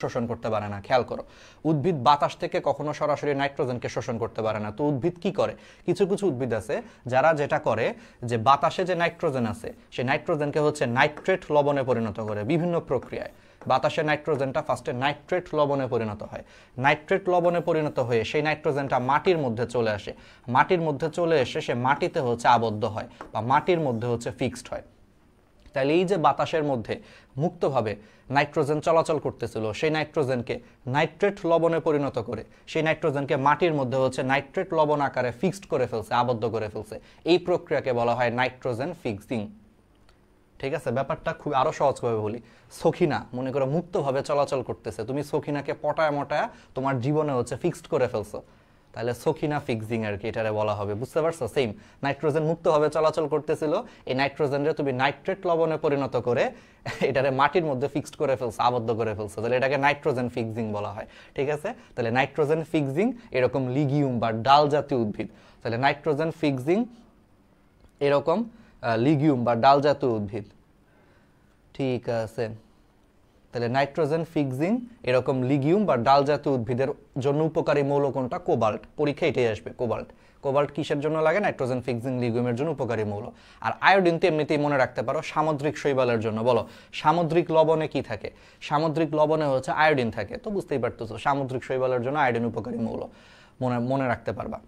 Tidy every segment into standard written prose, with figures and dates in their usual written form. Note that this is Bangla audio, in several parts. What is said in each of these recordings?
শোষণ করতে পারে না। খেয়াল করো, উদ্ভিদ বাতাস থেকে কখনো সরাসরি নাইট্রোজেনকে শোষণ করতে পারে না। তো উদ্ভিদ কি করে? কিছু কিছু উদ্ভিদ আছে যারা যেটা করে যে বাতাসে যে নাইট্রোজেন আছে সেই নাইট্রোজেনকে হচ্ছে নাইট্রেট লবণে পরিণত করে বিভিন্ন প্রক্রিয়ায়। বাতাসে নাইট্রোজেনটা ফার্স্টে নাইট্রেট লবণে পরিণত হয়, নাইট্রেট লবণে পরিণত হয়ে সেই নাইট্রোজেনটা মাটির মধ্যে চলে আসে, মাটির মধ্যে চলে এসে সে মাটিতে হচ্ছে আবদ্ধ হয় বা মাটির মধ্যে হচ্ছে ফিক্সড হয়। তাহলে এই যে বাতাসের মধ্যে মুক্তভাবে নাইট্রোজেন চলাচল করতেছিল সেই নাইট্রোজেনকে নাইট্রেট লবণে পরিণত করে সেই নাইট্রোজেনকে মাটির মধ্যে হচ্ছে নাইট্রেট লবণ আকারে ফিক্সড করে ফেলছে, আবদ্ধ করে ফেলছে। এই প্রক্রিয়াকে বলা হয় নাইট্রোজেন ফিক্সিং। ঠিক আছে, ব্যাপারটা খুব আরো সহজভাবে বলি। সখিনা মনে করো মুক্তভাবে চলাচল করতেছে, তুমি সখিনাকে পটায় মটায় তোমার জীবনে হচ্ছে ফিক্সড করে ফেলছো, তাহলে সখিনা ফিক্সিং আর কি এটারে বলা হবে। বুঝতে পারছো? সেম নাইট্রোজেন মুক্তভাবে চলাচল করতেছিল, এই নাইট্রোজেনরে তুমি নাইট্রেট লবণে পরিণত করে এটারে মাটির মধ্যে ফিক্সড করে ফেলছো, আবদ্ধ করে ফেলছো, তাহলে এটাকে নাইট্রোজেন ফিক্সিং বলা হয়। ঠিক আছে, তাহলে নাইট্রোজেন ফিক্সিং এরকম লিগিউম বা ডাল জাতীয় উদ্ভিদ, তাহলে নাইট্রোজেন ফিক্সিং এরকম লিগিউম বা ডাল জাতীয় উদ্ভিদ। ঠিক আছে, তাহলে নাইট্রোজেন ফিক্সিং এরকম লিগিউম বা ডাল জাতীয় উদ্ভিদের জন্য উপকারী মৌল কোনটা? কোবাল্ট। পরীক্ষা এটাই আসবে, কোবাল্ট। কোবাল্ট কিসের জন্য লাগে? নাইট্রোজেন ফিক্সিং লিগিউমের জন্য উপকারী মৌল। আর আয়োডিন তো এমনিতেই মনে রাখতে পারো সামুদ্রিক শৈবালের জন্য। বলো সামুদ্রিক লবণে কি থাকে? সামুদ্রিক লবণে হচ্ছে আয়োডিন থাকে, তো বুঝতেই পারতেছো সামুদ্রিক শৈবালের জন্য আয়োডিন উপকারী মৌল, মনে রাখতে পারবা।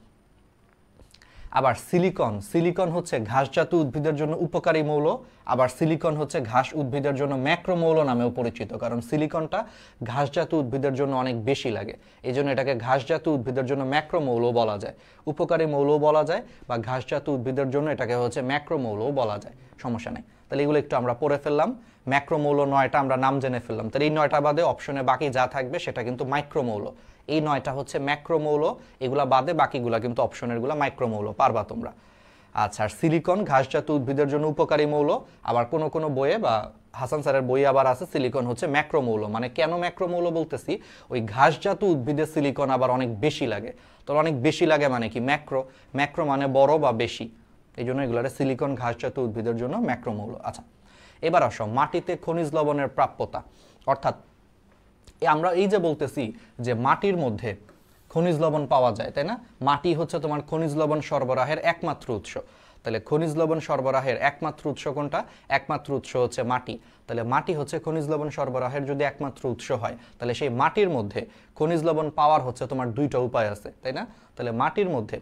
আবার সিলিকন, সিলিকন হচ্ছে ঘাসজাতীয় উদ্ভিদের জন্য উপকারী মৌল, আবার সিলিকন হচ্ছে ঘাস উদ্ভিদের জন্য ম্যাক্রোমৌল নামেও পরিচিত, কারণ সিলিকনটা ঘাসজাতীয় উদ্ভিদের জন্য অনেক বেশি লাগে, এই জন্য এটাকে ঘাসজাতীয় উদ্ভিদের জন্য ম্যাক্রোমৌল বলা যায়, উপকারী মৌলও বলা যায়, বা ঘাসজাতীয় উদ্ভিদের জন্য এটাকে হচ্ছে ম্যাক্রোমৌলও বলা যায়, সমস্যা নেই। তাহলে এগুলো একটু আমরা পড়ে ফেললাম, ম্যাক্রোমৌল 9টা আমরা নাম জেনে ফেললাম। তাহলে এই 9টা বাদে অপশনে বাকি যা থাকবে সেটা কিন্তু মাইক্রোমৌল। এই 9টা হচ্ছে ম্যাক্রোমৌল, এগুলা বাদে বাকিগুলা কিন্তু অপশনের গুলা মাইক্রোমৌল, পারবা তোমরা। আচ্ছা, আর সিলিকন ঘাসজাতীয় উদ্ভিদের জন্য উপকারী মৌল, আবার কোনো কোনো বইয়ে বা হাসান স্যারের বই আবার আছে সিলিকন হচ্ছে ম্যাক্রোমৌল। মানে কেন ম্যাক্রোমৌল বলতেছি, ওই ঘাসজাতীয় উদ্ভিদের সিলিকন আবার অনেক বেশি লাগে। তো অনেক বেশি লাগে মানে কি? ম্যাক্রো, ম্যাক্রো মানে বড় বা বেশি, এই জন্য এগুলারে সিলিকন ঘাসজাতীয় উদ্ভিদের জন্য ম্যাক্রোমৌল। আচ্ছা, এবার আসো মাটিতে খনিজ লবণের প্রাপ্যতা, অর্থাৎ আমরা এই যে বলতেছি যে মাটির মধ্যে খনিজ লবণ পাওয়া যায়, তাই না? মাটি হচ্ছে তোমার খনিজ লবণ সরবরাহের একমাত্র উৎস। তাহলে খনিজ লবণ সরবরাহের একমাত্র উৎস কোনটা? একমাত্র উৎস হচ্ছে মাটি। তাহলে মাটি হচ্ছে খনিজ লবণ সরবরাহের যদি একমাত্র উৎস হয়, তাহলে সেই মাটির মধ্যে খনিজ লবণ পাওয়ার হচ্ছে তোমার 2টা উপায় আছে, তাই না? তাহলে মাটির মধ্যে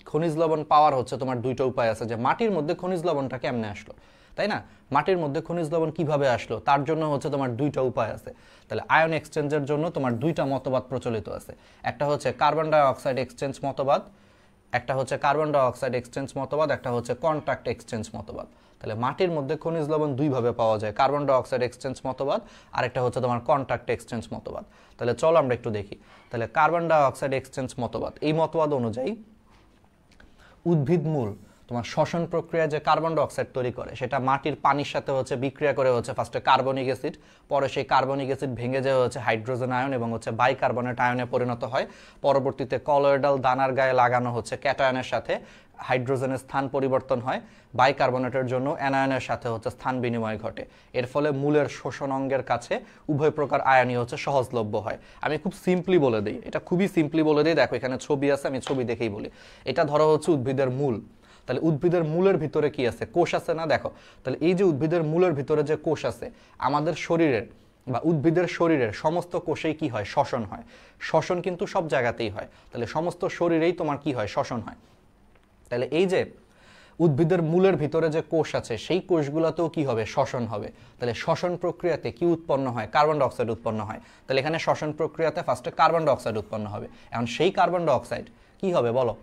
খনিজ লবণ পাওয়ার হচ্ছে তোমার 2টা উপায় আছে, যে মাটির মধ্যে খনিজ লবণটা কেমনে আসলো, তাই না? মাটির মধ্যে খনিজ লবণ কিভাবে আসলো তার জন্য হচ্ছে তোমার 2টা উপায় আছে। তাহলে আয়ন এক্সচেঞ্জের জন্য তোমার 2টা মতবাদ প্রচলিত আছে, একটা হচ্ছে কার্বন ডাই অক্সাইড এক্সচেঞ্জ মতবাদ, একটা হচ্ছে কার্বন ডাই অক্সাইড এক্সচেঞ্জ মতবাদ, একটা হচ্ছে কন্ট্যাক্ট এক্সচেঞ্জ মতবাদ। তাহলে মাটির মধ্যে খনিজ লবণ 2ভাবে পাওয়া যায়, কার্বন ডাই অক্সাইড এক্সচেঞ্জ মতবাদ আর একটা হচ্ছে তোমার কন্ট্যাক্ট এক্সচেঞ্জ মতবাদ। তাহলে চলো আমরা একটু দেখি। তাহলে কার্বন ডাই অক্সাইড এক্সচেঞ্জ মতবাদ, এই মতবাদ অনুযায়ী উদ্ভিদ মূল তোমার শ্বসন প্রক্রিয়া যে কার্বন ডাই অক্সাইড তৈরি করে সেটা মাটির পানির সাথে হচ্ছে বিক্রিয়া করে হচ্ছে ফার্স্টে কার্বনিক অ্যাসিড, পরে সেই কার্বনিক অ্যাসিড ভেঙে যায় হচ্ছে হাইড্রোজেন আয়ন এবং হচ্ছে বাইকার্বনেট আয়নে পরিণত হয়। পরবর্তীতে কলয়েডাল দানার গায়ে লাগানো হচ্ছে ক্যাটায়নের সাথে হাইড্রোজেনের স্থান পরিবর্তন হয়, বাইকার্বনেটের জন্য অ্যানায়নের সাথে হচ্ছে স্থান বিনিময় ঘটে। এর ফলে মূলের শোষণ অঙ্গের কাছে উভয় প্রকার আয়নই হচ্ছে সহজলভ্য হয়। আমি খুব সিম্পলি বলে দিই, এটা খুবই সিম্পলি বলে দিই, দেখো এখানে ছবি আছে, আমি ছবি দেখেই বলি। এটা ধরো হচ্ছে উদ্ভিদের মূল, তাহলে উদ্ভিদের মূলের ভিতরে কি আছে? কোষ আছে না? দেখো, তাহলে এই যে উদ্ভিদের মূলের ভিতরে যে কোষ আছে, আমাদের শরীরের বা উদ্ভিদের শরীরের সমস্ত কোষেই কি হয়? শ্বসন হয়। শ্বসন কিন্তু সব জায়গাতেই হয়, তাহলে সমস্ত শরীরেই তোমার কি হয়? শ্বসন হয়। তাহলে এই যে উদ্ভিদের মূলের ভিতরে যে কোষ আছে সেই কোষগুলোতেও কি হবে? শ্বসন হবে। তাহলে শ্বসন প্রক্রিয়াতে কি উৎপন্ন হয়? কার্বন ডাই অক্সাইড উৎপন্ন হয়। তাহলে এখানে শ্বসন প্রক্রিয়াতে ফার্স্টে কার্বন ডাই অক্সাইড উৎপন্ন হবে। এখন সেই কার্বন ডাই অক্সাইড কি হবে বলো?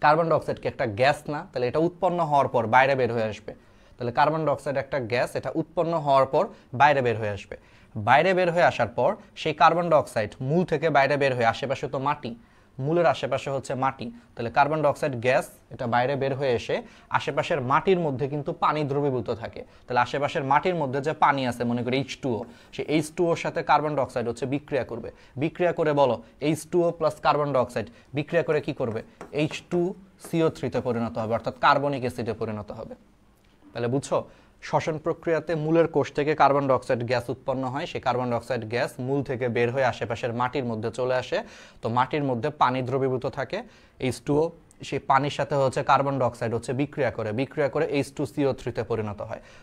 কার্বন ডাই অক্সাইড কি একটা গ্যাস না? তাহলে এটা উৎপন্ন হওয়ার পর বাইরে বের হয়ে আসবে। তাহলে কার্বন ডাই অক্সাইড একটা গ্যাস, এটা উৎপন্ন হওয়ার পর বাইরে বের হয়ে আসবে। বাইরে বের হয়ে আসার পর সেই কার্বন ডাই অক্সাইড মূল থেকে বাইরে বের হয়ে, আশেপাশে তো মাটি, মূলের আশেপাশে হচ্ছে মাটি, তাহলে কার্বন ডাই অক্সাইড গ্যাস এটা বাইরে বের হয়ে এসে আশেপাশের মাটির মধ্যে কিন্তু পানি দ্রবীভূত থাকে। তাহলে আশেপাশের মাটির মধ্যে যে পানি আছে, মনে করি H2O, সেই H2Oর সাথে কার্বন ডাই অক্সাইড হচ্ছে বিক্রিয়া করবে। বিক্রিয়া করে বলো H2O plus carbon die oxide বিক্রিয়া করে কি করবে? H2CO3 তে পরিণত হবে, অর্থাৎ কার্বনিক অ্যাসিডে পরিণত হবে। তাহলে বুঝছো, শ্বসন প্রক্রিয়াতে মূলের কোষ থেকে কার্বন ডাই অক্সাইড গ্যাস উৎপন্ন হয়, সেই কার্বন ডাই অক্সাইড গ্যাস মূল থেকে বের হয়ে আশেপাশের মাটির মধ্যে চলে আসে। তো মাটির মধ্যে পানি দ্রবীভূত থাকে, H2O সেই পানির সাথে হচ্ছে কার্বন ডাই অক্সাইড হচ্ছে বিক্রিয়া করে H2CO3 তে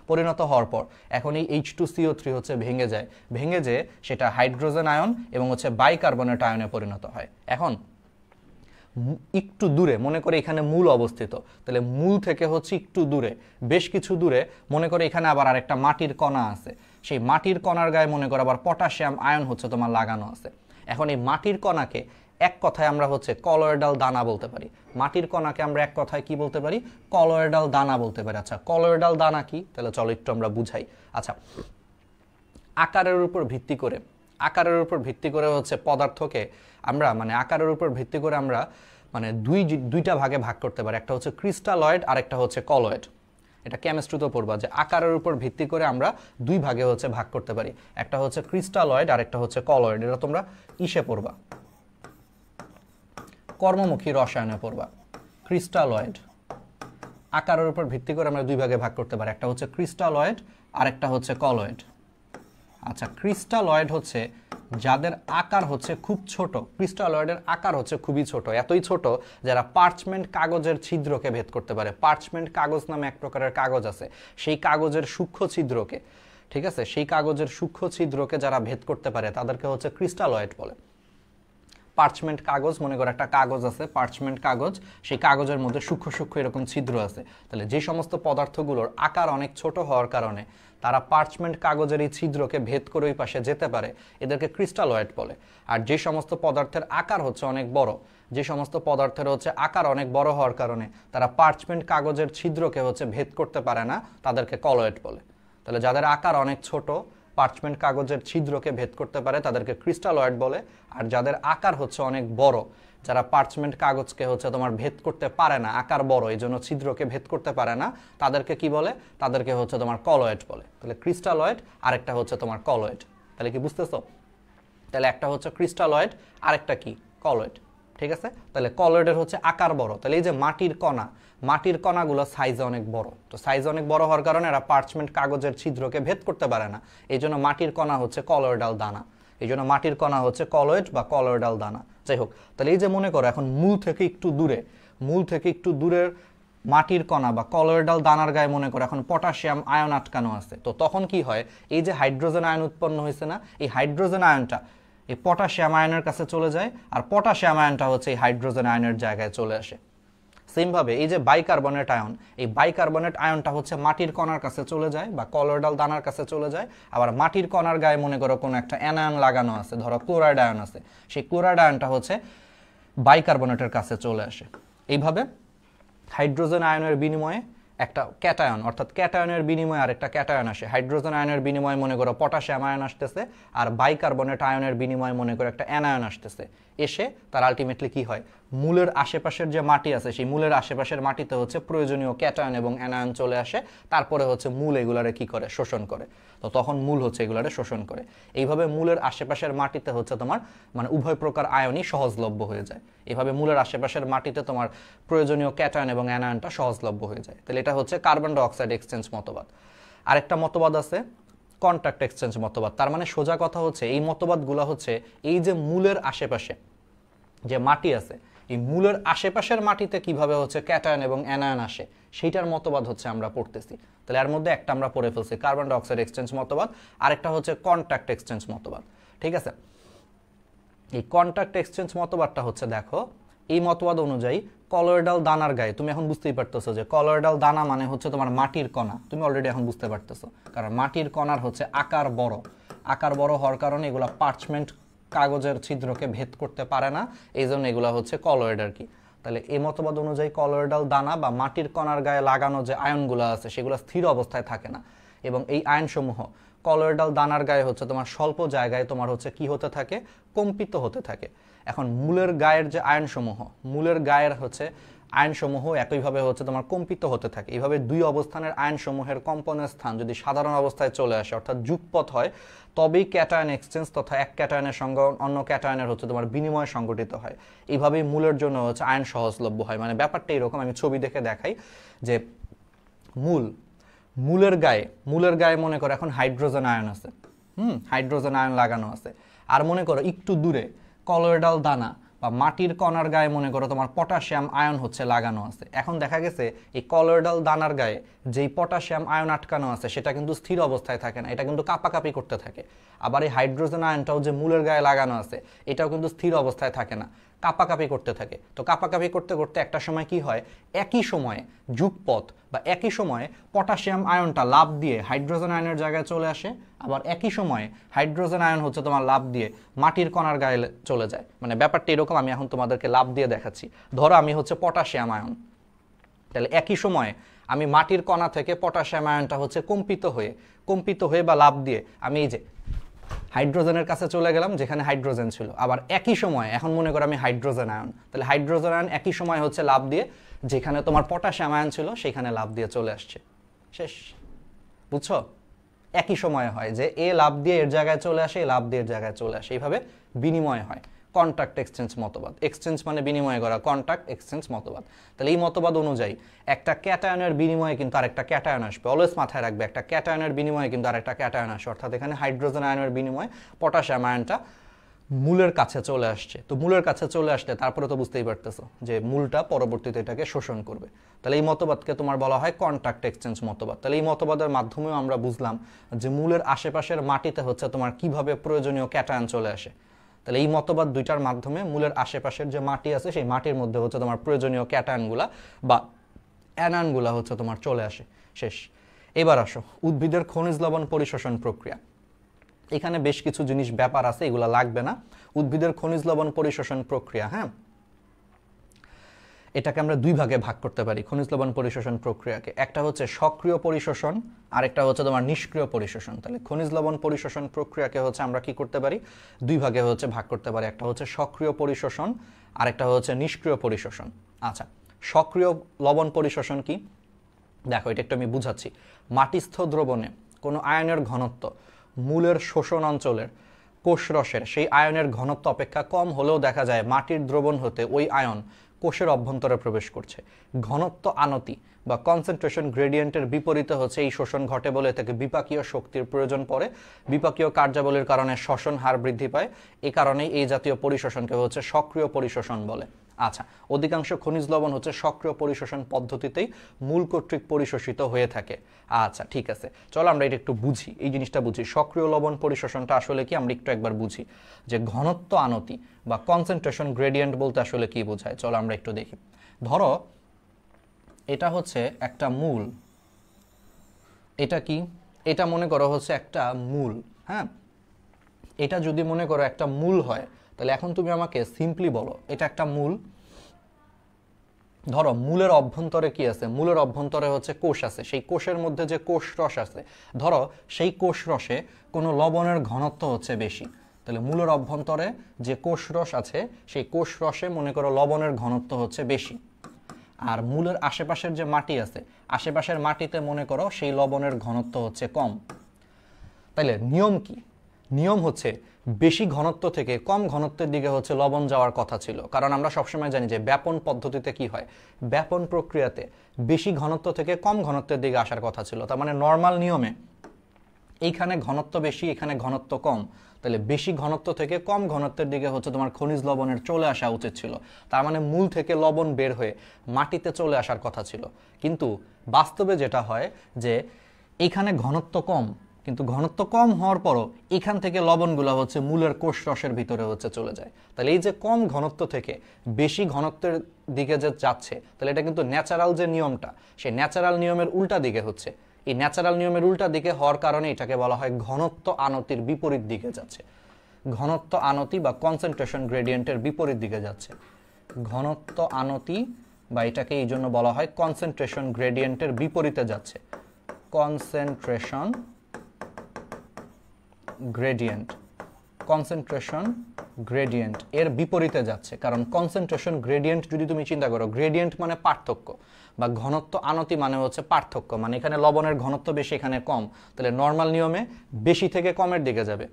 পরিণত হওয়ার পর এখন এই H2CO3 হচ্ছে ভেঙে যেয়ে সেটা হাইড্রোজেন আয়ন এবং হচ্ছে বাইকার্বনেট আয়নে পরিণত হয়। এখন একটু দূরে মনে করে এখানে মূল অবস্থিত, তাহলে মূল থেকে হচ্ছে একটু দূরে, বেশ কিছু দূরে মনে করে এখানে আবার আরেকটা মাটির কণা আছে, সেই মাটির কণার গায়ে মনে করে আবার পটাশিয়াম আয়ন হচ্ছে তোমার লাগানো আছে। এখন এই মাটির কণাকে এক কথায় আমরা হচ্ছে কলয়েডাল দানা বলতে পারি। মাটির কণাকে আমরা এক কথায় কি বলতে পারি? কলয়েডাল দানা বলতে পারি। আচ্ছা, কলয়েডাল দানা কি? তাহলে চলো একটু আমরা বুঝাই। আচ্ছা, আকারের উপর ভিত্তি করে হচ্ছে পদার্থকে আমরা আকারের উপর ভিত্তি করে আমরা দুইটা ভাগে ভাগ করতে পারি। একটা হচ্ছে ক্রিস্টালয়েড আর একটা হচ্ছে কলয়েড। এটা কেমিস্ট্রিতে পড়বা যে আকারের উপর ভিত্তি করে আমরা দুই ভাগে হচ্ছে ভাগ করতে পারি, একটা হচ্ছে ক্রিস্টালয়েড আর একটা হচ্ছে কলয়েড। এটা তোমরা ইসে পড়বা, কর্মমুখী রসায়নে পড়বা। ক্রিস্টালয়েড আকারের উপর ভিত্তি করে আমরা দুই ভাগে ভাগ করতে পারি, একটা হচ্ছে ক্রিস্টালয়েড আর একটা হচ্ছে কলয়েড। আচ্ছা, ক্রিস্টালয়েড হচ্ছে যাদের আকার হচ্ছে খুব ছোট, ক্রিস্টালয়েডের আকার হচ্ছে খুবই ছোট, এতই ছোট যারা পার্চমেন্ট কাগজের ছিদ্রকে ভেদ করতে পারে। পার্চমেন্ট কাগজ নামে এক প্রকারের কাগজ আছে, সেই কাগজের সূক্ষ্ম ছিদ্রকে, ঠিক আছে, সেই কাগজের সূক্ষ্ম ছিদ্রকে যারা ভেদ করতে পারে তাদেরকে হচ্ছে ক্রিস্টালয়েড বলে। পার্চমেন্ট কাগজ, মনে করো একটা কাগজ আছে, পার্চমেন্ট কাগজ, সেই কাগজের মধ্যে সূক্ষ্ম এরকম ছিদ্র আছে। তাহলে যে সমস্ত পদার্থগুলোর আকার অনেক ছোট হওয়ার কারণে তারা পার্চমেন্ট কাগজের এই ছিদ্রকে ভেদ করে ওই পাশে যেতে পারে, এদেরকে ক্রিস্টালয়েড বলে। আর যে সমস্ত পদার্থের আকার হচ্ছে অনেক বড়, যে সমস্ত পদার্থের হচ্ছে আকার অনেক বড় হওয়ার কারণে তারা পার্চমেন্ট কাগজের ছিদ্রকে হচ্ছে ভেদ করতে পারে না, তাদেরকে কলয়েড বলে। তাহলে যাদের আকার অনেক ছোট, পার্চমেন্ট কাগজের ছিদ্রকে ভেদ করতে পারে, তাদেরকে ক্রিস্টালয়েড বলে। আর যাদের আকার হচ্ছে অনেক বড়, যারা পার্চমেন্ট কাগজকে হচ্ছে তোমার ভেদ করতে পারে না, আকার বড় এই জন্য ছিদ্রকে ভেদ করতে পারে না, তাদেরকে কি বলে? তাদেরকে হচ্ছে তোমার কলয়েড বলে। তাহলে ক্রিস্টালয়েড আর একটা হচ্ছে তোমার কলয়েড। তাহলে কি বুঝতেছো? তাহলে একটা হচ্ছে ক্রিস্টালয়েড আর একটা কি? কলয়েড। ঠিক আছে, তাহলে কলয়েডের হচ্ছে আকার বড়। তাহলে এই যে মাটির কণাগুলো সাইজে অনেক বড়, তো সাইজে অনেক বড় হওয়ার কারণে এরা পার্চমেন্ট কাগজের ছিদ্রকে ভেদ করতে পারে না, এই জন্য মাটির কণা হচ্ছে কলয়েডাল দানা। এই জন্য মাটির কণা হচ্ছে কলয়েড বা কলয়েডাল দানা। যাই হোক, তাহলে এই যে মনে করো এখন মূল থেকে একটু দূরের মাটির কণা বা কলয়েডাল দানার গায়ে মনে করো এখন পটাশিয়াম আয়ন আটকানো আছে। তো তখন কি হয়? এই যে হাইড্রোজেন আয়ন উৎপন্ন হয়েছে না, এই হাইড্রোজেন আয়নটা এই পটাশিয়াম আয়নের কাছে চলে যায়, আর পটাশিয়াম আয়নটা হচ্ছে এই হাইড্রোজেন আয়নের জায়গায় চলে আসে। সেমভাবে এই যে বাইকার্বনেট আয়ন, এই বাইকার্বনেট আয়নটা হচ্ছে মাটির কণার কাছে চলে যায় বা কলয়েডাল দানার কাছে চলে যায়। আবার মাটির কণার গায়ে মনে করো কোনো একটা অ্যানায়ন লাগানো আছে, ধরো ক্লোরাইড আয়ন আছে, সেই ক্লোরাইড আয়নটা হচ্ছে বাইকার্বনেটের কাছে চলে আসে। এইভাবে হাইড্রোজেন আয়নের বিনিময়ে একটা ক্যাটায়ন, অর্থাৎ ক্যাটায়নের বিনিময়ে আরেকটা ক্যাটায়ন আসে। হাইড্রোজেন আয়নের বিনিময়ে মনে করো পটাশিয়াম আয়ন আসতেছে, আর বাইকার্বনেট আয়নের বিনিময়ে মনে করো একটা অ্যানায়ন আসতেছে। এসে তার আলটিমেটলি কি হয়? মূলের আশেপাশের যে মাটি আছে, সেই মূলের আশেপাশের মাটিতে হচ্ছে প্রয়োজনীয় ক্যাটায়ন এবং অ্যানায়ন চলে আসে, তারপরে হচ্ছে মূল এগুলারে কি করে? শোষণ করে। তো তখন মূল হচ্ছে এগুলারে শোষণ করে। এইভাবে মূলের আশেপাশের মাটিতে হচ্ছে তোমার উভয় প্রকার আয়নই সহজলভ্য হয়ে যায়। এইভাবে মূলের আশেপাশের মাটিতে তোমার প্রয়োজনীয় ক্যাটায়ন এবং অ্যানায়নটা সহজলভ্য হয়ে যায়। তাহলে এটা হচ্ছে কার্বন ডাই অক্সাইড এক্সচেঞ্জ মতবাদ। আরেকটা মতবাদ আছে কন্ট্যাক্ট এক্সচেঞ্জ মতবাদ। তার মানে সোজা কথা হচ্ছে এই মতবাদগুলো হচ্ছে এই যে মূলের আশেপাশে যে মাটি আছে, এই মূলের আশেপাশের মাটিতে কিভাবে হচ্ছে ক্যাটায়ন এবং অ্যানায়ন আসে, সেইটার মতবাদ হচ্ছে আমরা পড়তেছি। তাহলে এর মধ্যে একটা আমরা পড়ে ফেলছি কার্বন ডাই অক্সাইড এক্সচেঞ্জ মতবাদ, আরেকটা হচ্ছে কন্ট্যাক্ট এক্সচেঞ্জ মতবাদ। ঠিক আছে, এই কন্ট্যাক্ট এক্সচেঞ্জ মতবাদটা হচ্ছে, দেখো এই মতবাদ অনুযায়ী কলয়েডাল দানার গায়ে, তুমি এখন বুঝতেই পারতেছো যে কলয়েডাল দানা মানে হচ্ছে তোমার মাটির কণা, তুমি অলরেডি এখন বুঝতে পারতেছো, কারণ মাটির কণার হচ্ছে আকার বড় হওয়ার কারণে এগুলা পার্চমেন্ট কাগজের ছিদ্রকে ভেদ করতে পারে না, এই জন্য এগুলা হচ্ছে কলয়েড আর কি। তাহলে এই মতবাদ অনুযায়ী কলয়েডাল দানা বা মাটির কণার গায়ে লাগানো যে আয়নগুলো আছে সেগুলো স্থির অবস্থায় থাকে না, এবং এই আয়নসমূহ কলয়েডাল দানার গায়ে হচ্ছে তোমার স্বল্প জায়গায় তোমার হচ্ছে কি হতে থাকে? কম্পিত হতে থাকে। এখন মূলের গায়ের যে আয়নসমূহ, মূলের গায়ের হচ্ছে আয়নসমূহ একইভাবে হচ্ছে তোমার কম্পিত হতে থাকে। এইভাবে দুই অবস্থানের আয়নসমূহের কম্পনের স্থান যদি সাধারণ অবস্থায় চলে আসে, অর্থাৎ যুগপথ হয়, তবেই ক্যাটায়ন এক্সচেঞ্জ তথা এক ক্যাটায়নের সঙ্গে অন্য ক্যাটায়নের হচ্ছে তোমার বিনিময় সংঘটিত হয়। এইভাবেই মূলের জন্য হচ্ছে আয়ন সহজলভ্য হয়। মানে ব্যাপারটা এরকম, আমি ছবি দেখে দেখাই যে মূলের গায়ে মনে করো এখন হাইড্রোজেন আয়ন আছে, হাইড্রোজেন আয়ন লাগানো আছে। আর মনে করো একটু দূরে কলয়েডাল দানা বা মাটির কণার গায়ে মনে করো তোমার পটাশিয়াম আয়ন হচ্ছে লাগানো আছে। এখন দেখা গেছে এই কলয়েডাল দানার গায়ে যেই পটাশিয়াম আয়ন আটকানো আছে সেটা কিন্তু স্থির অবস্থায় থাকে না, এটা কিন্তু কাঁপাকাঁপি করতে থাকে। আবার এই হাইড্রোজেন আয়নটাও যে মূলের গায়ে লাগানো আছে এটাও কিন্তু স্থির অবস্থায় থাকে না, কাঁপাকাঁপি করতে থাকে। তো কাঁপাকাঁপি করতে করতে একটা সময় কি হয়, একই সময়ে যুগপথ বা একই সময়ে পটাশিয়াম আয়নটা লাফ দিয়ে হাইড্রোজেন আয়নের জায়গায় চলে আসে, আবার একই সময়ে হাইড্রোজেন আয়ন হচ্ছে তোমার লাফ দিয়ে মাটির কণার গায়ে চলে যায়। মানে ব্যাপারটা এরকম, আমি এখন তোমাদেরকে লাফ দিয়ে দেখাচ্ছি। ধরো আমি হচ্ছে পটাশিয়াম আয়ন, তাহলে একই সময়ে আমি মাটির কণা থেকে পটাশিয়াম আয়নটা হচ্ছে কম্পিত হয়ে বা লাফ দিয়ে আমি এই যে হাইড্রোজেনের কাছে চলে গেলাম যেখানে হাইড্রোজেন ছিল। আবার একই সময় এখন মনে করো আমি হাইড্রোজেন আয়ন, তাহলে হাইড্রোজেন আয়ন একই সময় হচ্ছে লাফ দিয়ে যেখানে তোমার পটাশিয়াম আয়ন ছিল সেখানে লাফ দিয়ে চলে আসছে। শেষ, বুঝছো? একই সময়ে হয় যে এ লাফ দিয়ে এর জায়গায় চলে আসে, এ লাফ দিয়ে এর জায়গায় চলে আসে, এইভাবে বিনিময় হয়। কন্ট্যাক্ট এক্সচেঞ্জ মতবাদ, এক্সচেঞ্জ মানে বিনিময় করা, কন্ট্যাক্ট এক্সচেঞ্জ মতবাদ। তাহলে এই মতবাদ অনুযায়ী একটা ক্যাটায়নের বিনিময়ে কিন্তু আরেকটা ক্যাটায়ন আসবে। অলওয়েজ মাথায় রাখবে, একটা ক্যাটায়নের বিনিময়ে কিন্তু আরেকটা ক্যাটায়ন আসে। অর্থাৎ এখানে হাইড্রোজেন আয়নের বিনিময়ে পটাশিয়াম আয়নটা মূলের কাছে চলে আসছে। তো মূলের কাছে চলে আসলে তারপরে তো বুঝতেই পারতেছো যে মূলটা পরবর্তীতে এটাকে শোষণ করবে। তাহলে এই মতবাদকে তোমার বলা হয় কন্ট্যাক্ট এক্সচেঞ্জ মতবাদ। তাহলে এই মতবাদের মাধ্যমেও আমরা বুঝলাম যে মূলের আশেপাশের মাটিতে হচ্ছে তোমার কিভাবে প্রয়োজনীয় ক্যাটায়ন চলে আসে। তাহলে এই মতবাদ দুইটার মাধ্যমে মূলের আশেপাশের যে মাটি আছে সেই মাটির মধ্যে হচ্ছে তোমার প্রয়োজনীয় ক্যাটায়নগুলা বা অ্যানায়নগুলা হচ্ছে তোমার চলে আসে। শেষ। এবার আসো উদ্ভিদের খনিজ লবণ পরিশোষণ প্রক্রিয়া। এখানে বেশ কিছু জিনিস ব্যাপার আছে, এগুলা লাগবে না। উদ্ভিদের খনিজ লবণ পরিশোষণ প্রক্রিয়া, হ্যাঁ, এটাকে আমরা দুই ভাগে ভাগ করতে পারি খনিজ লবণ পরিশোষণ প্রক্রিয়াকে। একটা হচ্ছে সক্রিয় পরিশোষণ আর একটা হচ্ছে তোমার নিষ্ক্রিয় পরিশোষণ। তাহলে খনিজ লবণ পরিশোষণ প্রক্রিয়াকে হচ্ছে আমরা কি করতে পারি, দুই ভাগে হচ্ছে ভাগ করতে পারি। একটা হচ্ছে সক্রিয় পরিশোষণ আর একটা হচ্ছে নিষ্ক্রিয় পরিশোষণ। আচ্ছা, সক্রিয় লবণ পরিশোষণ কি দেখো, এটা একটু আমি বুঝাচ্ছি। মাটিস্থ দ্রবণে কোনো আয়নের ঘনত্ব মূলের শোষণ অঞ্চলের কোষরসের সেই আয়নের ঘনত্ব অপেক্ষা কম হলেও দেখা যায় মাটির দ্রবণ হতে ওই আয়ন কোষের অভ্যন্তরে প্রবেশ করছে। ঘনত্ব আনতি বা কনসেন্ট্রেশন গ্রেডিয়েন্টের বিপরীতে হচ্ছে এই শোষণ ঘটে বলে থেকে বিপাকীয় শক্তির প্রয়োজন পড়ে। বিপাকীয় কার্যাবলীর কারণে শ্বসন হার বৃদ্ধি পায়। এই কারণেই এই জাতীয় পরিশোষণকে হচ্ছে সক্রিয় পরিশোষণ বলে। আচ্ছা, অধিকাংশ খনিজ লবণ হচ্ছে সক্রিয় পরিশোষণ পদ্ধতিতেই মূল কর্তৃক পরিশোষিত হয়ে থাকে। আচ্ছা ঠিক আছে, চলো আমরা এটা একটু বুঝি, এই জিনিসটা বুঝি। সক্রিয় লবণ পরিশোষণটা আসলে কি আমরা একটু একবার বুঝি যে ঘনত্ব আনতি বা কনসেন্ট্রেশন গ্রেডিয়েন্ট বলতে আসলে কি বোঝায়। চলো আমরা একটু দেখি। ধরো এটা হচ্ছে একটা মূল, এটা কি, এটা মনে করো হচ্ছে একটা মূল, হ্যাঁ, এটা যদি মনে করো একটা মূল হয় তাহলে এখন তুমি আমাকে সিম্পলি বলো এটা একটা মূল। ধরো মূলের অভ্যন্তরে কি আছে, মূলের অভ্যন্তরে হচ্ছে কোষ আছে, সেই কোষের মধ্যে যে কোষ রস আছে, ধরো সেই কোষ রসে কোনো লবণের ঘনত্ব হচ্ছে বেশি। তাহলে মূলের অভ্যন্তরে যে কোষ রস আছে সেই কোষ রসে মনে করো লবণের ঘনত্ব হচ্ছে বেশি। আর মূলের আশেপাশের যে মাটি আছে, আশেপাশের মাটিতে মনে করো সেই লবণের ঘনত্ব হচ্ছে কম। তাইলে নিয়ম কি, নিয়ম হচ্ছে বেশি ঘনত্ব থেকে কম ঘনত্বের দিকে হচ্ছে লবণ যাওয়ার কথা ছিল। কারণ আমরা সবসময় জানি যে ব্যাপন পদ্ধতিতে কি হয়, ব্যাপন প্রক্রিয়াতে বেশি ঘনত্ব থেকে কম ঘনত্বের দিকে আসার কথা ছিল। তার মানে নর্মাল নিয়মে এইখানে ঘনত্ব বেশি, এখানে ঘনত্ব কম, তাহলে বেশি ঘনত্ব থেকে কম ঘনত্বের দিকে হচ্ছে তোমার খনিজ লবণের চলে আসা উচিত ছিল। তার মানে মূল থেকে লবণ বের হয়ে মাটিতে চলে আসার কথা ছিল। কিন্তু বাস্তবে যেটা হয় যে এইখানে ঘনত্ব কম, কিন্তু ঘনত্ব কম হওয়ার পরও এখান থেকে লবণগুলো হচ্ছে মূলের কোষ রসের ভিতরে হচ্ছে চলে যায়। তাহলে এই যে কম ঘনত্ব থেকে বেশি ঘনত্বের দিকে যে যাচ্ছে, তাহলে এটা কিন্তু ন্যাচারাল যে নিয়মটা, সেই ন্যাচারাল নিয়মের উল্টা দিকে হচ্ছে। এই ন্যাচারাল নিয়মের উল্টা দিকে হওয়ার কারণে এটাকে বলা হয় ঘনত্ব আনতির বিপরীত দিকে যাচ্ছে। ঘনত্ব আনতি বা কনসেন্ট্রেশন গ্রেডিয়েন্টের বিপরীত দিকে যাচ্ছে। ঘনত্ব আনতি বা এটাকে এই জন্য বলা হয় কনসেন্ট্রেশন গ্রেডিয়েন্টের বিপরীতে যাচ্ছে। কনসেন্ট্রেশন গ্রেডিয়েন্ট, কনসেন্ট্রেশন গ্রেডিয়েন্ট এর বিপরীতে যাচ্ছে। কারণ কনসেন্ট্রেশন গ্রেডিয়েন্ট যদি তুমি চিন্তা করো, গ্রেডিয়েন্ট মানে পার্থক্য, বা ঘনত্ব আনতি মানে হচ্ছে পার্থক্য, মানে এখানে লবণের ঘনত্ব বেশি এখানে কম, তাহলে নর্মাল নিয়মে বেশি থেকে কমের দিকে যাবে।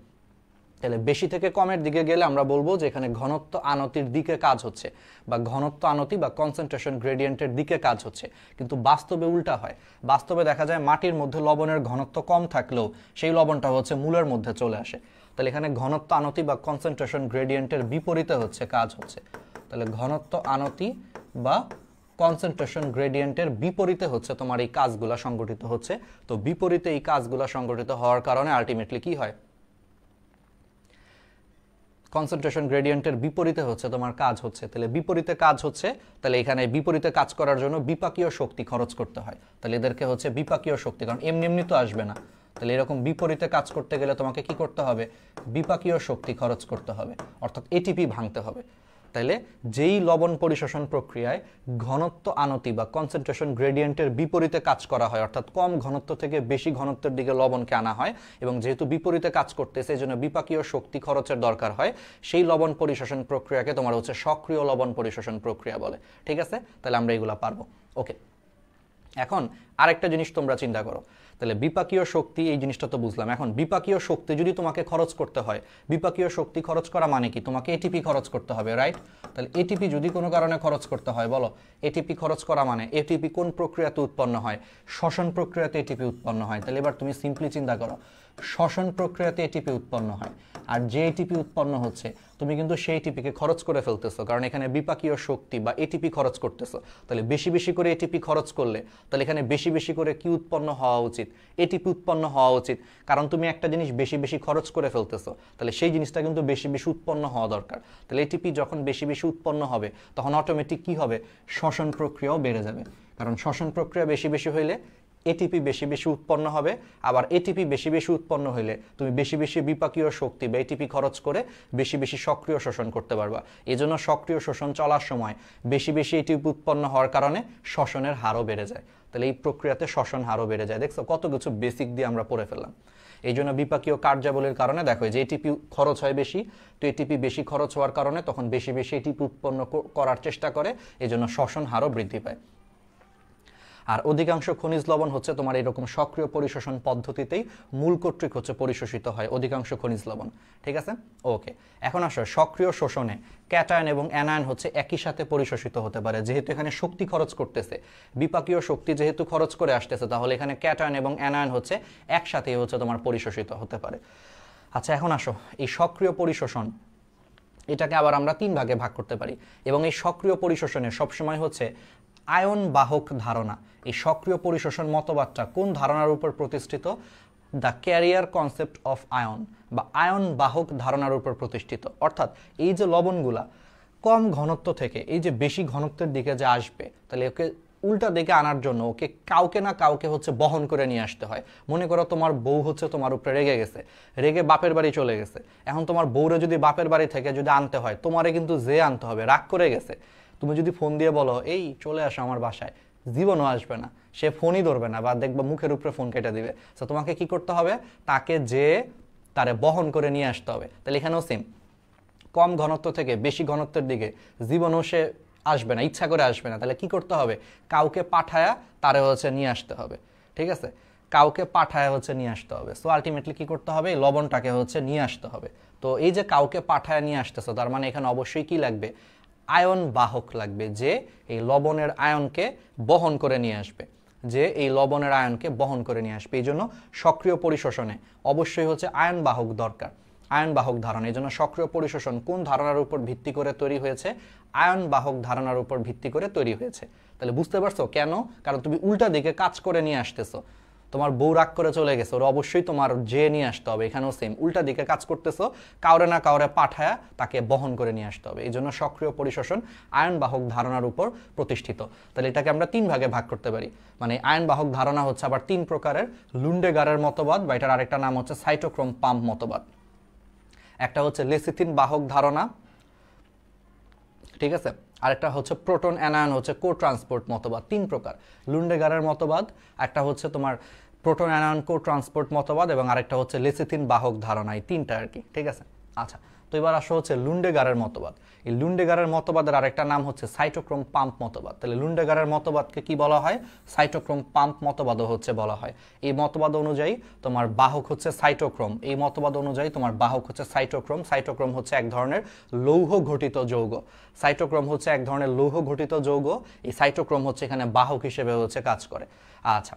তাহলে বেশি থেকে কমের দিকে গেলে আমরা বলবো যে এখানে ঘনত্ব আনতির দিকে কাজ হচ্ছে, বা ঘনত্ব আনতি বা কনসেন্ট্রেশন গ্রেডিয়েন্টের দিকে কাজ হচ্ছে। কিন্তু বাস্তবে উল্টা হয়। বাস্তবে দেখা যায় মাটির মধ্যে লবণের ঘনত্ব কম থাকলেও সেই লবণটা হচ্ছে মূলের মধ্যে চলে আসে। তাহলে এখানে ঘনত্ব আনতি বা কনসেন্ট্রেশন গ্রেডিয়েন্টের বিপরীতে হচ্ছে কাজ হচ্ছে। তাহলে ঘনত্ব আনতি বা কনসেন্ট্রেশন গ্রেডিয়েন্টের বিপরীতে হচ্ছে তোমার এই কাজগুলো সংগঠিত হচ্ছে। তো বিপরীতে এই কাজগুলো সংগঠিত হওয়ার কারণে আলটিমেটলি কি হয়, কনসেন্ট্রেশন গ্রেডিয়েন্টের বিপরীতে হচ্ছে তোমার কাজ হচ্ছে। তাহলে বিপরীতে কাজ হচ্ছে, তাহলে এখানে বিপরীতে কাজ করার জন্য বিপাকীয় শক্তি খরচ করতে হয়। তাহলে এদেরকে হচ্ছে বিপাকীয় শক্তি, কারণ এমনি এমনি তো আসবে না। তাহলে এরকম বিপরীতে কাজ করতে গেলে তোমাকে কি করতে হবে, বিপাকীয় শক্তি খরচ করতে হবে, অর্থাৎ এটিপি ভাঙতে হবে। তাইলে যেই লবণ পরিশোষণ প্রক্রিয়ায় ঘনত্ব আনতি বা কনসেন্ট্রেশন গ্রেডিয়েন্টের বিপরীতে কাজ করা হয়, অর্থাৎ কম ঘনত্ব থেকে বেশি ঘনত্বের দিকে লবণকে আনা হয়, এবং যেহেতু বিপরীতে কাজ করতেছে এই জন্য বিপাকীয় শক্তি খরচের দরকার হয়, সেই লবণ পরিশোষণ প্রক্রিয়াকে তোমার হচ্ছে সক্রিয় লবণ পরিশোষণ প্রক্রিয়া বলে। ঠিক আছে, তাহলে আমরা এগুলো পারবো। ওকে, এখন আরেকটা জিনিস তোমরা চিন্তা করো। তাহলে বিপাকীয় শক্তি, এই জিনিসটা তো বুঝলাম। এখন বিপাকীয় শক্তি যদি তোমাকে খরচ করতে হয়, বিপাকীয় শক্তি খরচ করা মানে কি, তোমাকে এটিপি খরচ করতে হবে, রাইট? তাহলে এটিপি যদি কোনো কারণে খরচ করতে হয়, বলো এটিপি খরচ করা মানে, এটিপি কোন প্রক্রিয়াতে উৎপন্ন হয়, শ্বসন প্রক্রিয়াতে এটিপি উৎপন্ন হয়। তাহলে এবার তুমি সিম্পলি চিন্তা করো, শ্বসন প্রক্রিয়াতে এটিপি উৎপন্ন হয়, আর যে এটিপি উৎপন্ন হচ্ছে তুমি কিন্তু সেই এটিপিকে খরচ করে ফেলতেছো, কারণ এখানে বিপাকীয় শক্তি বা এটিপি খরচ করতেছো। তাহলে বেশি বেশি করে এটিপি খরচ করলে তাহলে এখানে বেশি বেশি করে কি উৎপন্ন হওয়া উচিত, এটিপি উৎপন্ন হওয়া উচিত, কারণ তুমি একটা জিনিস বেশি বেশি খরচ করে ফেলতেছো, তাহলে সেই জিনিসটা কিন্তু বেশি বেশি উৎপন্ন হওয়া দরকার। তাহলে এটিপি যখন বেশি বেশি উৎপন্ন হবে তখন অটোমেটিক কি হবে, শ্বসন প্রক্রিয়াও বেড়ে যাবে, কারণ শ্বসন প্রক্রিয়া বেশি বেশি হইলে এটিপি বেশি বেশি উৎপন্ন হবে। আবার এটিপি বেশি বেশি উৎপন্ন হইলে তুমি বেশি বেশি বিপাকীয় শক্তি বা এটিপি খরচ করে বেশি বেশি সক্রিয় শোষণ করতে পারবা। এজন্য সক্রিয় শোষণ চলার সময় বেশি বেশি এটিপি উৎপন্ন হওয়ার কারণে শ্বসনের হারও বেড়ে যায়। তাহলে এই প্রক্রিয়াতে শ্বসন হারও বেড়ে যায়। দেখছো কত কিছু বেসিক দিয়ে আমরা পড়ে ফেললাম। এই জন্য বিপাকীয় কার্যাবলীর কারণে দেখো যে এটিপি খরচ হয় বেশি, তো এটিপি বেশি খরচ হওয়ার কারণে তখন বেশি বেশি এটিপি উৎপন্ন করার চেষ্টা করে, এই জন্য শ্বসন হারও বৃদ্ধি পায়। আর অধিকাংশ খনিজ লবণ হচ্ছে তোমার এরকম সক্রিয় পরিশোষণ পদ্ধতিতেই মূল কর্তৃক হচ্ছে পরিশোষিত হয় অধিকাংশ খনিজ লবণ। ঠিক আছে, ওকে। এখন আসো সক্রিয় শোষণে ক্যাটায়ন এবং অ্যানায়ন হচ্ছে একই সাথে পরিশোষিত হতে পারে, যেহেতু এখানে শক্তি খরচ করতেছে, বিপাকীয় শক্তি যেহেতু খরচ করে আসতেছে, তাহলে এখানে ক্যাটায়ন এবং অ্যানায়ন হচ্ছে একসাথেই হচ্ছে তোমার পরিশোষিত হতে পারে। আচ্ছা, এখন আসো এই সক্রিয় পরিশোষণ, এটাকে আবার আমরা 3 ভাগে ভাগ করতে পারি, এবং এই সক্রিয় পরিশোষণে সবসময় হচ্ছে আয়ন বাহক ধারণা, এই সক্রিয় পরিশোষণ মতবাদটা কোন ধারণার উপর প্রতিষ্ঠিত, the career concept of ion, বা আয়ন বাহক ধারণার উপর প্রতিষ্ঠিত। অর্থাৎ এই যে লবণগুলা কম ঘনত্ব থেকে এই যে বেশি ঘনত্বের দিকে যে আসবে, তাহলে ওকে উল্টা দিকে আনার জন্য ওকে কাউকে না কাউকে হচ্ছে বহন করে নিয়ে আসতে হয়। মনে করো তোমার বউ হচ্ছে তোমার উপরে রেগে গেছে, রেগে বাপের বাড়ি চলে গেছে। এখন তোমার বউরে যদি বাপের বাড়ি থেকে যদি আনতে হয়, তোমারে কিন্তু যে আনতে হবে, রাগ করে গেছে। তুমি যদি ফোন দিয়ে বলো এই চলে আসো আমার বাসায়, জীবনও আসবে না, সে ফোনই ধরবে না, বা দেখবা মুখের উপরে ফোন কেটে দিবে। তো তোমাকে কি করতে হবে, তাকে যে তারে বহন করে নিয়ে আসতে হবে। তাহলে এখানেও সেম, কম ঘনত্ব থেকে বেশি ঘনত্বের দিকে জীবনও সে আসবে না, ইচ্ছা করে আসবে না। তাহলে কি করতে হবে, কাউকে পাঠায়া তারে হচ্ছে নিয়ে আসতে হবে। ঠিক আছে, কাউকে পাঠায়া হচ্ছে নিয়ে আসতে হবে। সো আলটিমেটলি কি করতে হবে, এই লবণটাকে হচ্ছে নিয়ে আসতে হবে। তো এই যে কাউকে পাঠায়া নিয়ে আসতেছে, তার মানে এখানে অবশ্যই কি লাগবে, আয়ন বাহক লাগবে, যে এই লবণের আয়নকে বহন করে নিয়ে আসবে, যে এই লবণের আয়নকে বহন করে নিয়ে আসবে। এই জন্য সক্রিয় পরিশোষণে অবশ্যই হচ্ছে আয়ন বাহক দরকার, আয়ন বাহক ধারণা। এই জন্য সক্রিয় পরিশোষণ কোন ধারণার উপর ভিত্তি করে তৈরি হয়েছে, আয়ন বাহক ধারণার উপর ভিত্তি করে তৈরি হয়েছে। তাহলে বুঝতে পারছো কেন, কারণ তুমি উল্টা দিকে কাজ করে নিয়ে আসতেছো। তোমার বউ রাগ করে চলে গেছে, ওরা অবশ্যই তোমার যে নিয়ে আসতে হবে। এখানেও সেম, উল্টা দিকে কাজ করতেছো, কাউরে না কাউরে পাঠায়া তাকে বহন করে নিয়ে আসতে হবে। এই জন্য সক্রিয় পরিশোষণ আয়ন বাহক ধারণার উপর প্রতিষ্ঠিত। তাহলে এটাকে আমরা 3 ভাগে ভাগ করতে পারি। মানে আয়ন বাহক ধারণা হচ্ছে আবার 3 প্রকারের, লুন্ডেগারের মতবাদ, বা এটার আরেকটা নাম হচ্ছে সাইটোক্রোম পাম্প মতবাদ। একটা হচ্ছে লেসিথিন বাহক ধারণা, ঠিক আছে, আরেকটা হচ্ছে প্রোটন অ্যানায়ন হচ্ছে কো ট্রান্সপোর্ট মতবাদ। 3 প্রকার, লুন্ডেগারের মতবাদ, একটা হচ্ছে তোমার প্রোটন অ্যানায়ন কো ট্রান্সপোর্ট মতবাদ, এবং আরেকটা হচ্ছে লেসিথিন বাহক ধারণা। এই 3টা আর কি। ঠিক আছে, আচ্ছা, তো এবার আসো হচ্ছে লুন্ডেগারের মতবাদ। এই লুন্ডেগারের মতবাদের আরেকটা নাম হচ্ছে সাইটোক্রোম পাম্প মতবাদ। তাহলে লুন্ডেগারের মতবাদকে কি বলা হয়? সাইটোক্রোম পাম্প মতবাদও হচ্ছে বলা হয়। এই মতবাদ অনুযায়ী তোমার বাহক হচ্ছে সাইটোক্রোম। এই মতবাদ অনুযায়ী তোমার বাহক হচ্ছে সাইটোক্রোম। সাইটোক্রোম হচ্ছে এক ধরনের লৌহ ঘটিত যৌগ। সাইটোক্রোম হচ্ছে এক ধরনের লৌহ ঘটিত যৌগ। এই সাইটোক্রোম হচ্ছে এখানে বাহক হিসেবে হচ্ছে কাজ করে। আচ্ছা,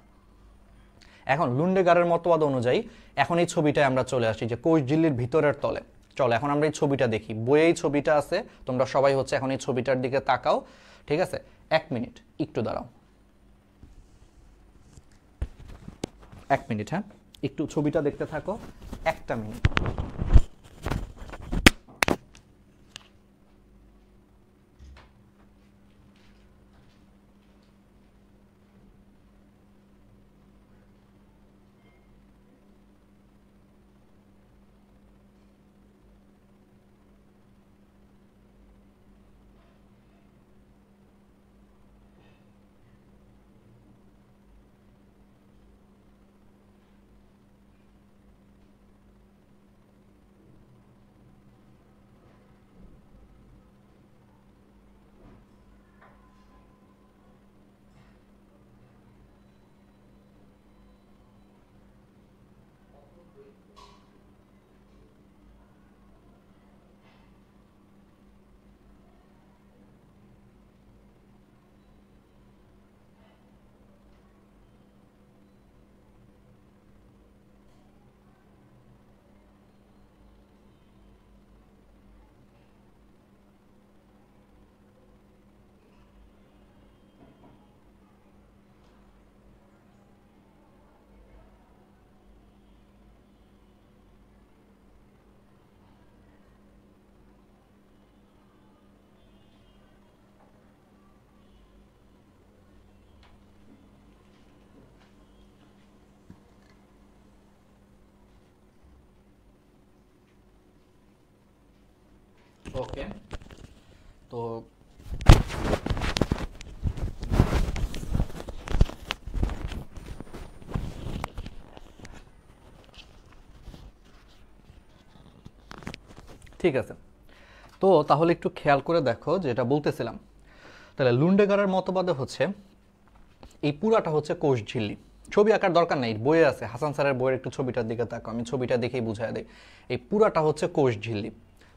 এখন লুন্ডেগারের মতবাদ অনুযায়ী এখন এই ছবিটায় আমরা চলে আসি যে কোষঝিল্লির ভিতরের তলে। চলো এখন আমরা এই ছবিটা দেখি, বইয়ে এই ছবিটা আছে, তোমরা সবাই হচ্ছে এখন এই ছবিটার দিকে তাকাও। ঠিক আছে, 1 মিনিট একটু দাঁড়াও, 1 মিনিট, হ্যাঁ একটু ছবিটা দেখতে থাকো, 1টা মিনিট। ওকে, তো ঠিক আছে, তো তাহলে একটু খেয়াল করে দেখো যেটা বলতেছিলাম। তাহলে লুন্ডেগারের মতবাদে হচ্ছে এই পুরাটা হচ্ছে কোষঝিল্লি। ছবি আঁকার দরকার নেই, বইয়ে আছে, হাসান স্যারের বইয়ের একটু ছবিটার দিকে তাকাও, আমি ছবিটা দেখেই বুঝাই দিই। এই পুরাটা হচ্ছে কোষঝিল্লি,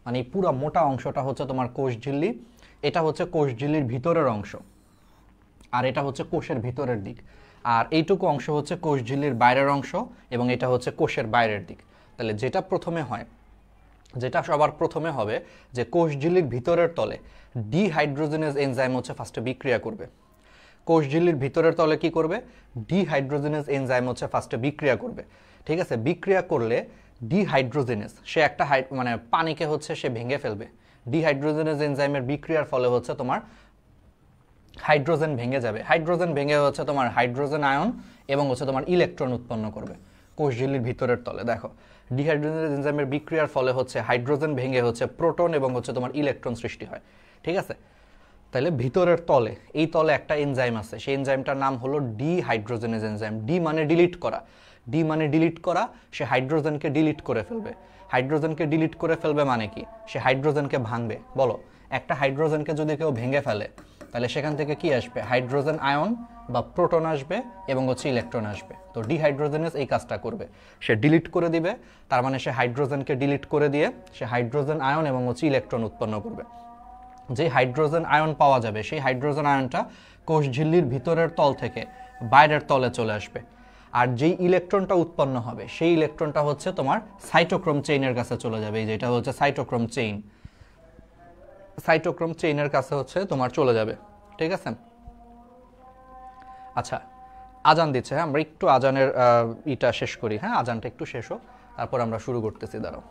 মানে এই পুরা মোটা অংশটা হচ্ছে তোমার কোষঝিল্লি। এটা হচ্ছে কোষঝিল্লির ভিতরের অংশ, আর এটা হচ্ছে কোষের ভিতরের দিক। আর এইটুকু অংশ হচ্ছে কোষঝিল্লির বাইরের অংশ, এবং এটা হচ্ছে কোষের বাইরের দিক। তাহলে যেটা প্রথমে হয়, যেটা সবার প্রথমে হবে যে কোষঝিল্লির ভিতরের তলে ডিহাইড্রোজেনেজ এনজাইম হচ্ছে ফার্স্টে বিক্রিয়া করবে। কোষঝিল্লির ভিতরের তলে কি করবে? ডিহাইড্রোজেনেজ এনজাইম হচ্ছে ফার্স্টে বিক্রিয়া করবে। ঠিক আছে, বিক্রিয়া করলে ডিহাইড্রোজেনেজ সে একটা মানে পানিকে হচ্ছে সে ভেঙে ফেলবে। ডিহাইড্রোজেনেজ এনজাইমের বিক্রিয়ার ফলে হচ্ছে তোমার হাইড্রোজেন ভেঙে যাবে। হাইড্রোজেন ভেঙে হচ্ছে তোমার হাইড্রোজেন আয়ন এবং হচ্ছে তোমার ইলেকট্রন উৎপন্ন করবে কোষঝিল্লির ভিতরের তলে। দেখো, ডিহাইড্রোজেনেজ এনজাইমের বিক্রিয়ার ফলে হচ্ছে হাইড্রোজেন ভেঙে হচ্ছে প্রোটন এবং হচ্ছে তোমার ইলেকট্রন সৃষ্টি হয়। ঠিক আছে, তাহলে ভিতরের তলে, এই তলে একটা এনজাইম আছে, সেই এনজাইমটার নাম হলো ডিহাইড্রোজেনেজ এনজাইম। ডি মানে ডিলিট করা, ডি মানে ডিলিট করা, সে হাইড্রোজেনকে ডিলিট করে ফেলবে। হাইড্রোজেনকে ডিলিট করে ফেলবে মানে কি? সে হাইড্রোজেনকে ভাঙবে। বলো, একটা হাইড্রোজেনকে যদি কেউ ভেঙে ফেলে তাহলে সেখান থেকে কি আসবে? হাইড্রোজেন আয়ন বা প্রোটন আসবে এবং হচ্ছে ইলেকট্রন আসবে। তো ডিহাইড্রোজেনেজ এই কাজটা করবে, সে ডিলিট করে দিবে। তার মানে সে হাইড্রোজেনকে ডিলিট করে দিয়ে সে হাইড্রোজেন আয়ন এবং হচ্ছে ইলেকট্রন উৎপন্ন করবে। যে হাইড্রোজেন আয়ন পাওয়া যাবে সেই হাইড্রোজেন আয়নটা কোষঝিল্লির ভিতরের তল থেকে বাইরের তলে চলে আসবে। আর যেই ইলেকট্রনটা উৎপন্ন হবে সেই ইলেকট্রনটা হচ্ছে তোমার সাইটোক্রোম চেইনের কাছে চলে যাবে। এই যেটা হচ্ছে সাইটোক্রোম চেইন, সাইটোক্রোম চেইনের কাছে হচ্ছে তোমার চলে যাবে। ঠিক আছে, আচ্ছা আজান দিচ্ছে, হ্যাঁ আমরা একটু আজানের ইটা শেষ করি, হ্যাঁ আজানটা একটু শেষ হোক, তারপর আমরা শুরু করতেছি। দাঁড়াও।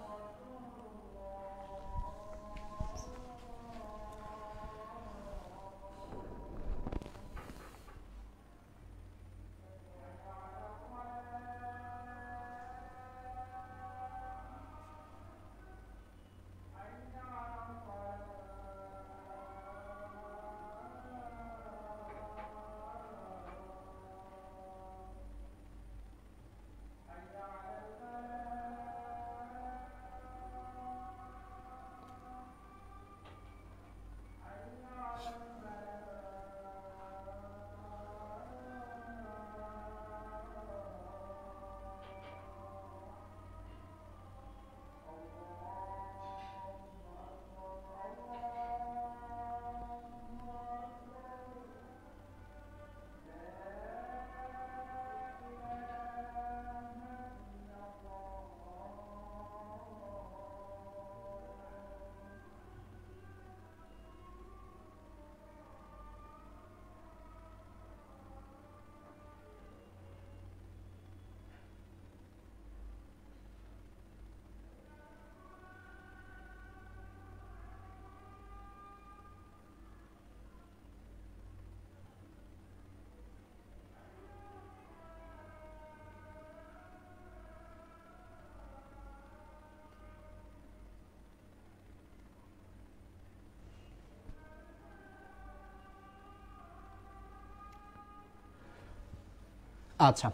আচ্ছা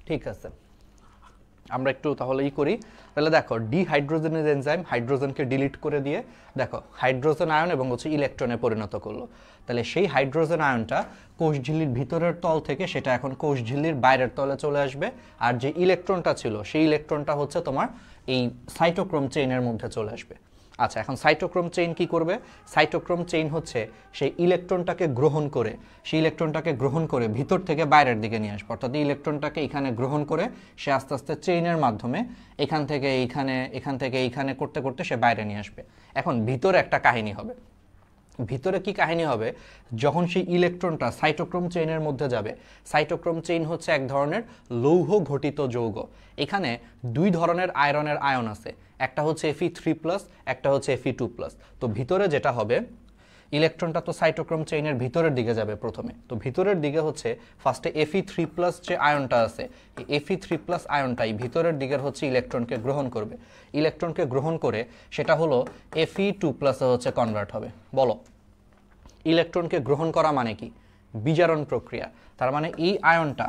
ঠিক আছে, আমরা একটু তাহলে করি। তাহলে দেখো ডিহাইড্রোজেনের এনজাইম হাইড্রোজেনকে ডিলিট করে দিয়ে দেখো হাইড্রোজেন আয়ন এবং ইলেকট্রনে পরিণত করলো। তাহলে সেই হাইড্রোজেন আয়নটা কোষ ঝিল্লির ভিতরের তল থেকে সেটা এখন কোষ ঝিল্লির বাইরের তলে চলে আসবে, আর যে ইলেকট্রনটা ছিল সেই ইলেকট্রনটা হচ্ছে তোমার এই সাইটোক্রোম চেইনের মধ্যে চলে আসবে। আচ্ছা, এখন সাইটোক্রোম চেইন কি করবে? সাইটোক্রোম চেইন হচ্ছে সেই ইলেকট্রনটাকে গ্রহণ করে ভিতর থেকে বাইরের দিকে নিয়ে আসবে। অর্থাৎ ইলেকট্রনটাকে এখানে গ্রহণ করে সে আস্তে আস্তে চেইনের মাধ্যমে এখান থেকে এইখানে করতে করতে সে বাইরে নিয়ে আসবে। এখন ভিতরে একটা কাহিনী হবে। ভিতরে কি কাহিনী হবে? যখন সেই ইলেকট্রনটা সাইটোক্রোম চেইনের মধ্যে যাবে, সাইটোক্রোম চেইন হচ্ছে এক ধরনের লৌহ ঘটিত যৌগ। এখানে দুই ধরনের আয়রনের আয়ন আছে, একটা হচ্ছে Fe3+, একটা হচ্ছে Fe2+। তো ভিতরে যেটা হবে, ইলেকট্রনটা তো সাইটোক্রোম চেইনের ভিতরের দিকে যাবে প্রথমে, তো ভিতরের দিকে হচ্ছে ফার্স্টে Fe3+ যে আয়নটা আছে, এই Fe3+ আয়নটাই ভিতরের দিকের হচ্ছে ইলেকট্রনকে গ্রহণ করবে। ইলেকট্রনকে গ্রহণ করে সেটা হলো Fe2+ হচ্ছে কনভার্ট হবে। বলো, ইলেকট্রনকে গ্রহণ করা মানে কি? বিজারণ প্রক্রিয়া। তার মানে এই আয়নটা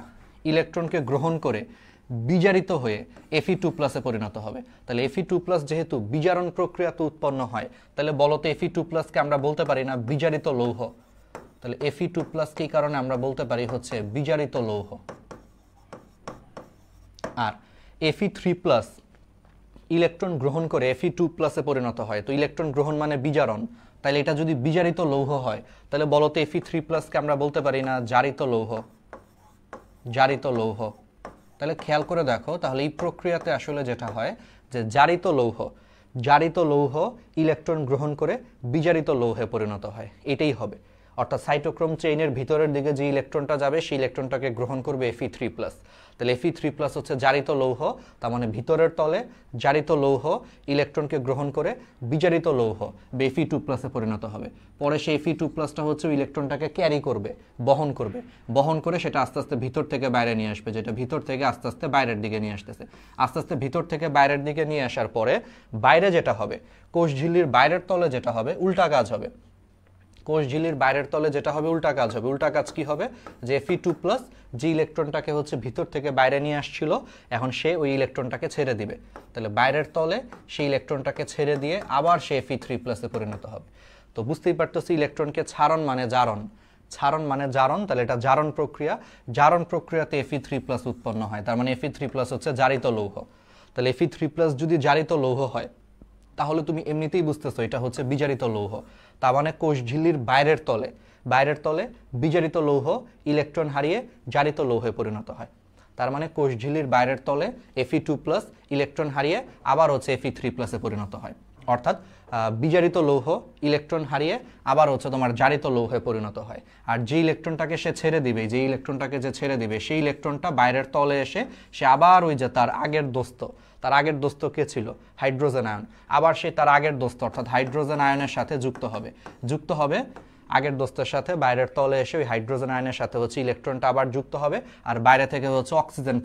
ইলেকট্রনকে গ্রহণ করে বিজারিত হয়ে Fe2+ পরিণত হবে। তাহলে Fe2+ যেহেতু বিজারণ প্রক্রিয়াতে উৎপন্ন হয়, তাহলে বলো তো Fe2+ কে আমরা বলতে পারি না বিজারিত লৌহ? তাহলে Fe2+ কি কারণে আমরা বলতে পারি হচ্ছে বিজারিত লৌহ। আর Fe3+ ইলেকট্রন গ্রহণ করে Fe2+ পরিণত হয়, তো ইলেকট্রন গ্রহণ মানে বিজারণ। তাহলে এটা যদি বিজারিত লৌহ হয়, তাহলে বলো তো Fe3+ কে আমরা বলতে পারি না জারিত লৌহ? জারিত লৌহ। তাহলে খেয়াল করে দেখো, তাহলে এই প্রক্রিয়াতে আসলে যেটা হয় যে জারিত লৌহ ইলেকট্রন গ্রহণ করে বিজারিত লৌহে পরিণত হয়, এটাই হবে। অর্থাৎ সাইটোক্রোম চেইনের ভিতরের দিকে যে ইলেকট্রনটা যাবে সেই ইলেকট্রনটাকে গ্রহণ করবে Fe3+। তাহলে Fe3+ হচ্ছে জারিত লৌহ, তার মানে ভিতরের তলে জারিত লৌহ ইলেকট্রনকে গ্রহণ করে বিজারিত লৌহ Fe2+ পরিণত হবে। পরে সেই Fe2+টা হচ্ছে ইলেকট্রনটাকে ক্যারি করবে, বহন করে সেটা আস্তে আস্তে ভিতর থেকে বাইরে নিয়ে আসবে, যেটা ভিতর থেকে আস্তে আস্তে বাইরের দিকে নিয়ে আসতেছে। আস্তে আস্তে ভিতর থেকে বাইরের দিকে নিয়ে আসার পরে বাইরে যেটা হবে, কোষ ঝিল্লির বাইরের তলে যেটা হবে উল্টা কাজ হবে। কোষ ঝিল্লির বাইরের তলে যেটা হবে উল্টা কাজ হবে। উল্টা কাজ কি হবে? যে Fe2+ যে ইলেকট্রনটাকে হচ্ছে ভিতর থেকে বাইরে নিয়ে আসছিল, এখন সে ওই ইলেকট্রনটাকে ছেড়ে দিবে। তাহলে বাইরের তলে সেই ইলেকট্রনটাকে ছেড়ে দিয়ে আবার সে Fe3+ পরিণত হবে। তো বুঝতেই পারতেছি ইলেকট্রনকে ছাড়ন মানে জারণ, তাহলে এটা জারণ প্রক্রিয়া। জারণ প্রক্রিয়াতে Fe3+ উৎপন্ন হয়, তার মানে Fe3+ হচ্ছে জারিত লৌহ। তাহলে Fe3+ যদি জারিত লৌহ হয়, তাহলে তুমি এমনিতেই বুঝতেছো এটা হচ্ছে বিজারিত লৌহ। তার মানে কোষ ঝিল্লির বাইরের তলে বিজারিত লৌহ ইলেকট্রন হারিয়ে জারিত লৌহে পরিণত হয়। তার মানে কোষ ঝিল্লির বাইরের তলে Fe2+ ইলেকট্রন হারিয়ে আবার হচ্ছে Fe3+ পরিণত হয়। অর্থাৎ বিজারিত লৌহ ইলেকট্রন হারিয়ে আবার হচ্ছে তোমার জারিত লৌহে পরিণত হয়। আর যে ইলেকট্রনটাকে সে ছেড়ে দিবে, সেই ইলেকট্রনটা বাইরের তলে এসে সে আবার ওই যে তার আগের দোস্ত কে ছিল? Hydrogen ion. আবার সে তার আগের দোস্ত অর্থাৎ হাইড্রোজেন আয়নের সাথে যুক্ত হবে আগের দোস্তের সাথে। বাইরের তলে এসে ওই হাইড্রোজেন আয়নের সাথে হচ্ছে ইলেকট্রনটা আবার যুক্ত হবে, আর বাইরে থেকে হচ্ছে অক্সিজেন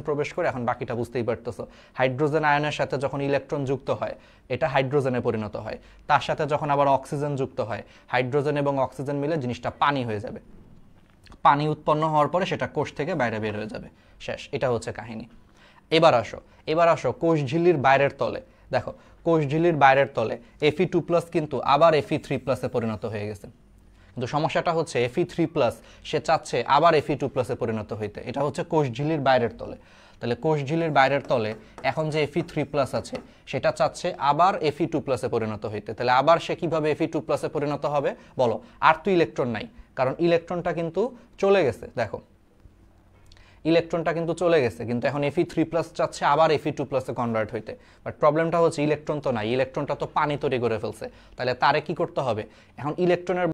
প্রবেশ করে এখন বাকিটা বুঝতেই পারতেছো। হাইড্রোজেন আয়নের সাথে যখন ইলেকট্রন যুক্ত হয় এটা হাইড্রোজেনে পরিণত হয়, তার সাথে যখন আবার অক্সিজেন যুক্ত হয়, হাইড্রোজেন এবং অক্সিজেন মিলে জিনিসটা পানি হয়ে যাবে। পানি উৎপন্ন হওয়ার পরে সেটা কোষ থেকে বাইরে বের হয়ে যাবে, শেষ। এটা হচ্ছে কাহিনী। এবার আসো কোষ ঝিল্লির বাইরের তলে। দেখো, কোষ ঝিল্লির বাইরের তলে Fe2+ কিন্তু আবার Fe3+ পরিণত হয়ে গেছে। কিন্তু সমস্যাটা হচ্ছে Fe3+ সে চাচ্ছে আবার Fe2+ পরিণত হইতে। এটা হচ্ছে কোষ ঝিল্লির বাইরের তলে। তাহলে কোষ ঝিল্লির বাইরের তলে এখন যে Fe3+ আছে সেটা চাচ্ছে আবার Fe2+ পরিণত হইতে। তাহলে আবার সে কিভাবে Fe2+ পরিণত হবে বলো? আর তো ইলেকট্রন নাই, কারণ ইলেকট্রনটা কিন্তু চলে গেছে। দেখো, ইলেকট্রনটা কিন্তু চলে গেছে, কিন্তু এখন Fe3+ চাচ্ছে আবার Fe2+ কনভার্ট হইতে। বাট প্রবলেমটা হচ্ছে ইলেকট্রন তো নাই, ইলেকট্রনটা তো পানি তৈরি করে ফেলছে। তাহলে তারে কি করতে হবে? এখন ইলেকট্রনের